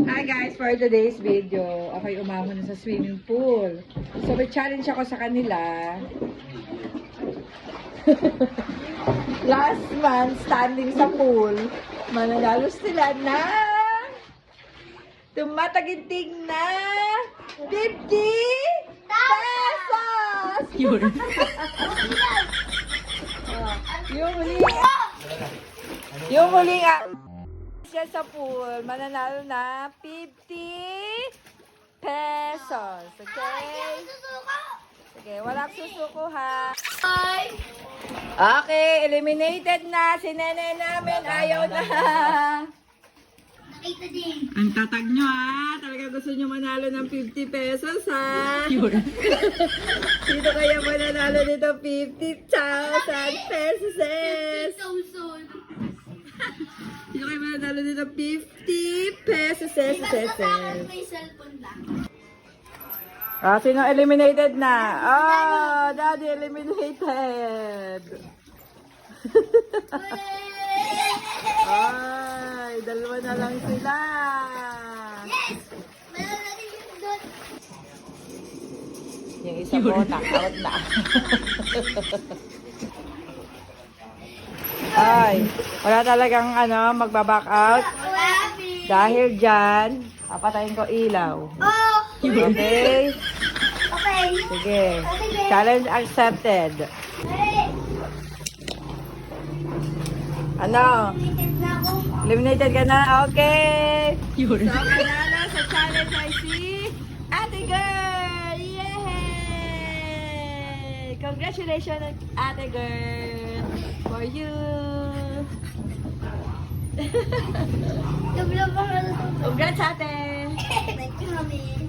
Hi guys, for today's video, ako'y umahon sa swimming pool. So may challenge ako sa kanila. Last month, standing sa pool, mananalo sila na tumataginting na 50 pesos! Yun. Yung huling siya sa pool, mananalo na 50 pesos. Okay? Sige, walang susuko ha. Okay, eliminated na. Si Nene namin, ayaw na. Ang tatag nyo ha. Talaga gusto nyo manalo ng 50 pesos ha. Sino kaya mananalo nito 50,000 pesos? Sino kayo mananalo dito? 50 pesos. Ah, sino eliminated na? Oh, Daddy eliminated. Ay, dalawa na lang sila. Yung isa mo, knock-out na. Ay, wala talagang magbaback out. Dahil dyan, papatayin ko ilaw. Okay? Sige. Challenge accepted. Ano? Eliminated ka na? Okay. So, manalo sa challenge ay si Ate Girl! Yay! Congratulations, Ate Girl! For you! Congrats, Ate! Thank you, Mami.